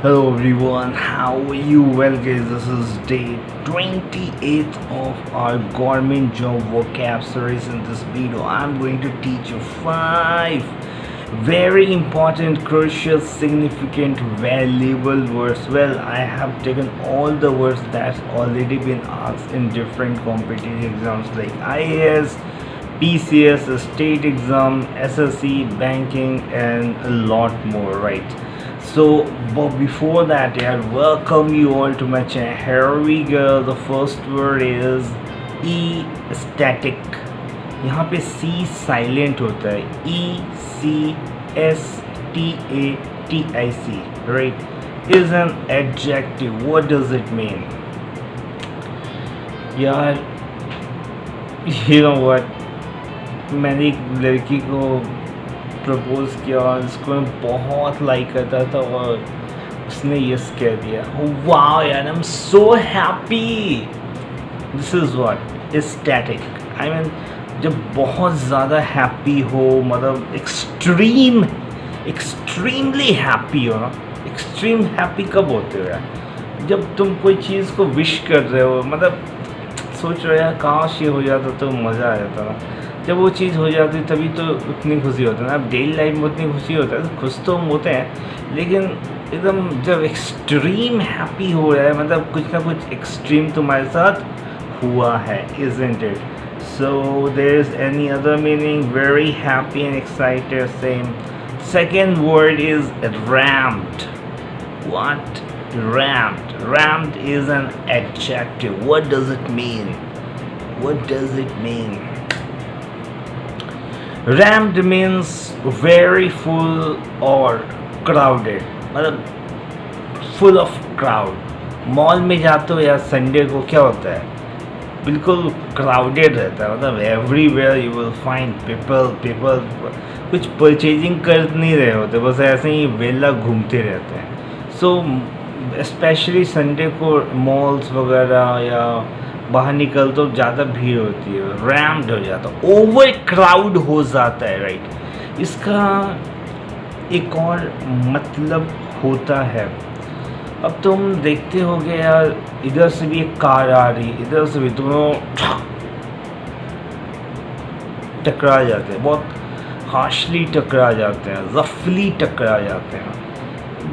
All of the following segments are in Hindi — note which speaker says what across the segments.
Speaker 1: Hello everyone, how are you? Well guys, this is day 28th of our government job vocab series. In this video, I'm going to teach you 5 very important, crucial, significant, valuable words. Well, I have taken all the words that's already been asked in different competitive exams like IAS, PCS, state exam, SSC, banking, and a lot more, right? So, but before that, yeah, welcome you all to my channel. Here we go. The first word is E static. यहाँ पे C silent होता है. ECSTATIC, right? Is an adjective. What does it mean? यार, you know what? मैंने एक लड़की को प्रपोज किया और उसको मैं बहुत लाइक करता था और उसने यस कह दिया. वाह यार, I am so happy. This is what is static. I mean जब बहुत ज़्यादा हैप्पी हो, मतलब एक्सट्रीमली हैप्पी हो ना. एक्सट्रीम हैप्पी कब होते हो यार? जब तुम कोई चीज़ को विश कर रहे हो, मतलब सोच रहे हो यार काश ये हो जाता तो मज़ा आ जाता ना. जब वो चीज़ हो जाती है तभी तो उतनी खुशी होती है ना. अब डेली लाइफ में उतनी खुशी होता है, तो खुश तो हम होते हैं, लेकिन एकदम जब एक्सट्रीम हैप्पी हो रहा है, मतलब कुछ ना कुछ एक्सट्रीम तुम्हारे साथ हुआ है, isn't it? So there is any other meaning? Very happy and excited, same. Second word is rammed. What? Rammed. Rammed is an adjective. What does it mean? What does it mean? Rammed means very full or crowded, मतलब full of crowd. मॉल में जाते हो या संडे को क्या होता है, बिल्कुल crowded रहता है, मतलब everywhere you will find people. कुछ परचेजिंग कर नहीं रहे होते, बस ऐसे ही वेला घूमते रहते हैं. सो स्पेशली संडे को मॉल्स वगैरह या बाहर निकल तो ज़्यादा भीड़ होती है, रैम्ड हो जाता, ओवर क्राउड हो जाता है, राइट? इसका एक और मतलब होता है, अब तुम देखते होगे यार, इधर से भी एक कार आ रही, इधर से भी, दोनों टकरा जाते हैं, बहुत हार्शली टकरा जाते हैं, रफली टकरा जाते हैं.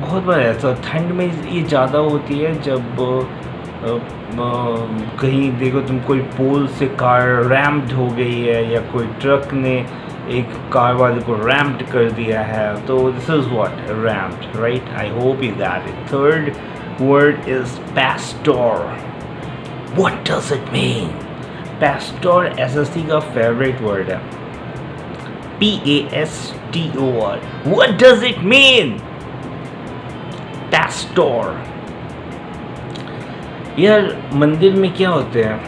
Speaker 1: बहुत बार ऐसा ठंड में ये ज़्यादा होती है, जब कहीं देखो तुम कोई पोल से कार रैम्ड हो गई है या कोई ट्रक ने एक कार वाले को रैम्ड कर दिया है, तो this is what rumped, right? I hope you got it. Third word is pastor. What does it mean? pastor SSC का फेवरेट वर्ड है. PASTOR. What does it mean? pastor. यार मंदिर में क्या होते हैं?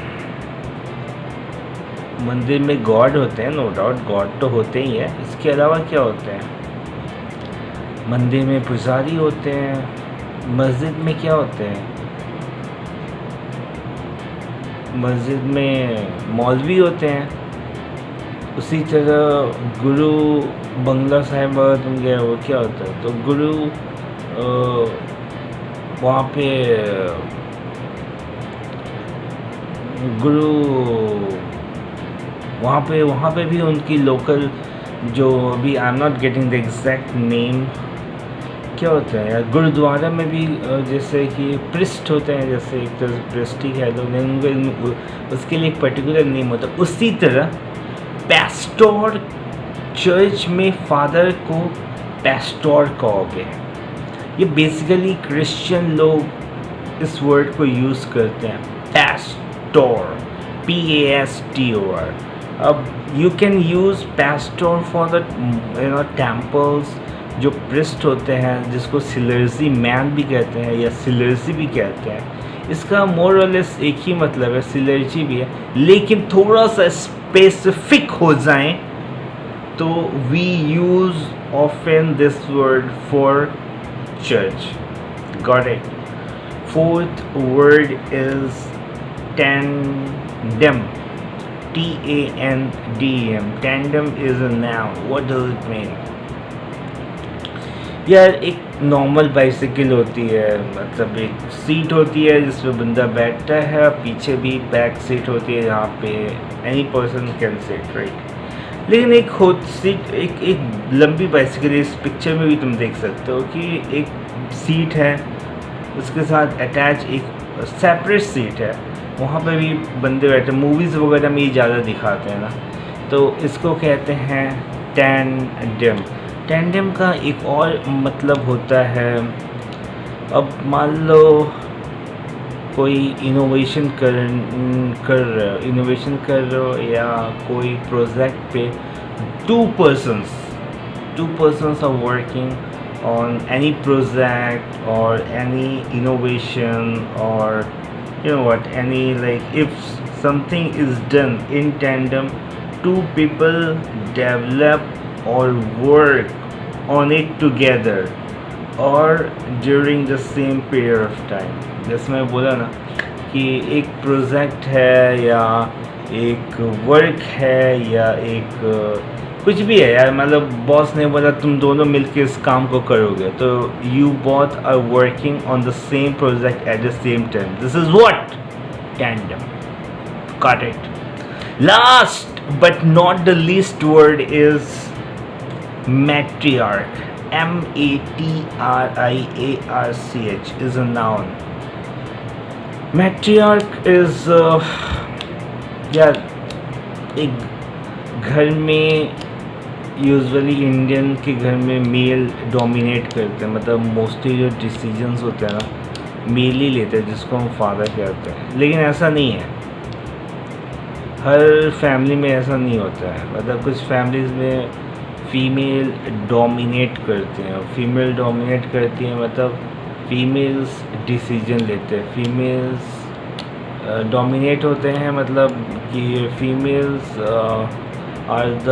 Speaker 1: मंदिर में गॉड होते हैं, नो डाउट गॉड तो होते ही हैं. इसके अलावा क्या होते हैं? मंदिर में पुजारी होते हैं. मस्जिद में क्या होते हैं? मस्जिद में मौलवी होते हैं. उसी तरह गुरु बंगला साहिब अगर तुम गए, वो क्या होता है? तो गुरु वहाँ पे वहाँ पे भी उनकी लोकल, जो भी I am not getting the exact name, क्या होता है यार, गुरुद्वारा में भी जैसे कि प्रिस्ट होते हैं, जैसे एक तरह से प्रिस्ट ही कह दो, उसके लिए एक पर्टिकुलर नेम होता है. उसी तरह पैस्टोर, चर्च में फादर को पैस्टोर कहोगे. ये बेसिकली क्रिश्चियन लोग इस वर्ड को यूज़ करते हैं, pastor, PASTOR. अब you can use pastor for the temples, जो priest होते हैं, जिसको सिलर्जी मैन भी कहते हैं या सिलर्जी भी कहते हैं. इसका मोर और लेस एक ही मतलब है, सिलर्जी भी है, लेकिन थोड़ा सा स्पेसिफिक हो जाएं तो we use often this word for church. Got it? Fourth word is tandem. TANDEM. Tandem is a noun. What does it mean? यार एक नॉर्मल बाइसिकल होती है, मतलब एक सीट होती है जिसमें बंदा बैठता है, पीछे भी बैक सीट होती है जहाँ पे any person can sit, right. लेकिन एक खुद सीट, एक लंबी बाइसिकल, इस पिक्चर में भी तुम देख सकते हो कि एक सीट है, उसके साथ अटैच एक सेपरेट सीट है, वहाँ पे भी बंदे बैठे। मूवीज़ वगैरह में ये ज़्यादा दिखाते हैं ना, तो इसको कहते हैं टैंडेम। टैंडेम का एक और मतलब होता है, अब मान लो कोई इनोवेशन कर रहे हो या कोई प्रोजेक्ट पे to persons are working on any project or any innovation, or you know what, any, like if something is done in tandem, two people develop or work on it together or during the same period of time। जैसे मैं बोला ना कि एक प्रोजेक्ट है या एक वर्क है या एक कुछ भी है यार, मतलब बॉस ने बोला तुम दोनों मिलकर इस काम को करोगे, तो you both are working on the same project at the same time, this is what tandem. Got it. Last but not the least word is matriarch, matriarch is a noun। matriarch is यार एक घर में यूजुअली इंडियन के घर में मेल डोमिनेट करते हैं, मतलब मोस्टली जो डिसीजंस होते हैं ना मेल ही लेते हैं, जिसको हम फादर कहते हैं। लेकिन ऐसा नहीं है, हर फैमिली में ऐसा नहीं होता है, मतलब कुछ फैमिलीज़ में फीमेल डोमिनेट करते हैं। फीमेल डोमिनेट करती हैं मतलब फीमेल्स डिसीजन लेते हैं, फीमेल्स डोमिनेट होते हैं, मतलब कि females are the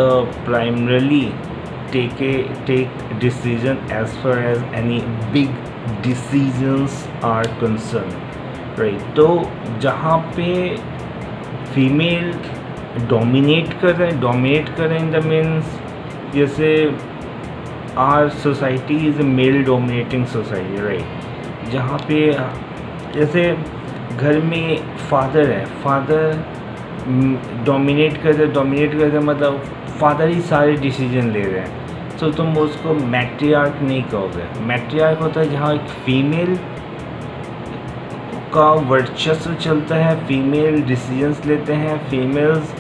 Speaker 1: primarily take decision as far as any big decisions are concern, right. तो जहाँ पे फीमेल डोमिनेट कर रहे हैं इन द मीन्स, जैसे our society is a male dominating society, right. जहाँ पे जैसे घर में फादर है, फादर डोमिनेट करते मतलब फादर ही सारे डिसीजन ले रहे हैं, तो तुम उसको मैट्रियार्क नहीं कहोगे। मैट्रियार्क होता है जहाँ एक फीमेल का वर्चस्व चलता है, फीमेल डिसीजंस लेते हैं, females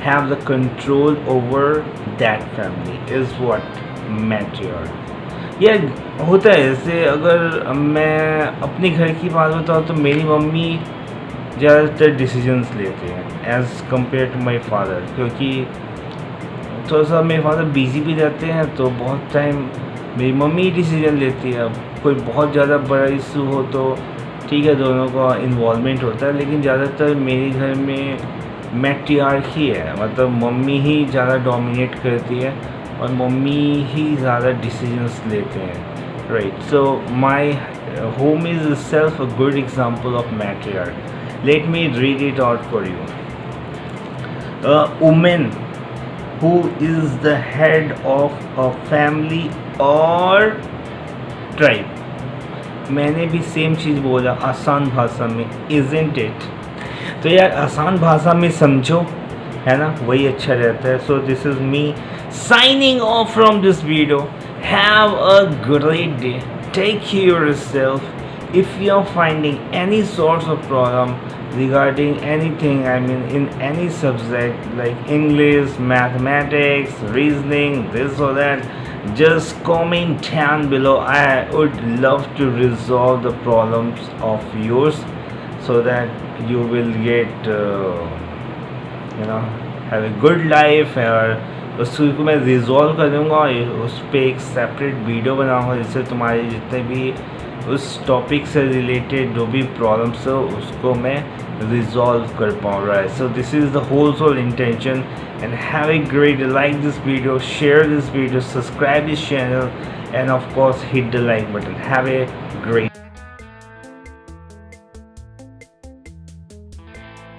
Speaker 1: have the control over that family is what matriarch। ये होता है। जैसे अगर मैं अपने घर की बात बताऊँ तो मेरी मम्मी ज़्यादातर डिसीजंस लेते हैं as compare to my father, क्योंकि थोड़ा सा मेरे फादर बिजी भी रहते हैं, तो बहुत टाइम मेरी मम्मी डिसीजन लेती है। अब कोई बहुत ज़्यादा बड़ा इशू हो तो ठीक है, दोनों का इन्वॉल्वमेंट होता है, लेकिन ज़्यादातर मेरे घर में मैट्रियार्की है, मतलब मम्मी ही ज़्यादा डोमिनेट करती है और मम्मी ही ज़्यादा डिसीजंस लेते हैं, right. So my home is self a good example of matriarch. Let me read it out for you. Women who is the head of a family or tribe। मैंने भी सेम चीज़ बोला आसान भाषा में, isn't it? तो यार आसान भाषा में समझो, है ना, वही अच्छा रहता है। So this is me signing off from this video. Have a great day, take care yourself. If you are finding any sorts of problem regarding anything, I mean in any subject like English, mathematics, reasoning, this or that, just comment down below. I would love to resolve the problems of yours so that you will get have a good life। और उसको मैं रिजॉल्व कर दूँगा, उस पर एक सेपरेट वीडियो बनाऊँगा जिससे तुम्हारे जितने भी उस टॉपिक से रिलेटेड जो भी प्रॉब्लम्स हो उसको मैं रिजॉल्व कर पाऊँ, right. So this is the whole sole intention and have a great, like this video, share this video, subscribe this channel and of course hit the like button. Have a great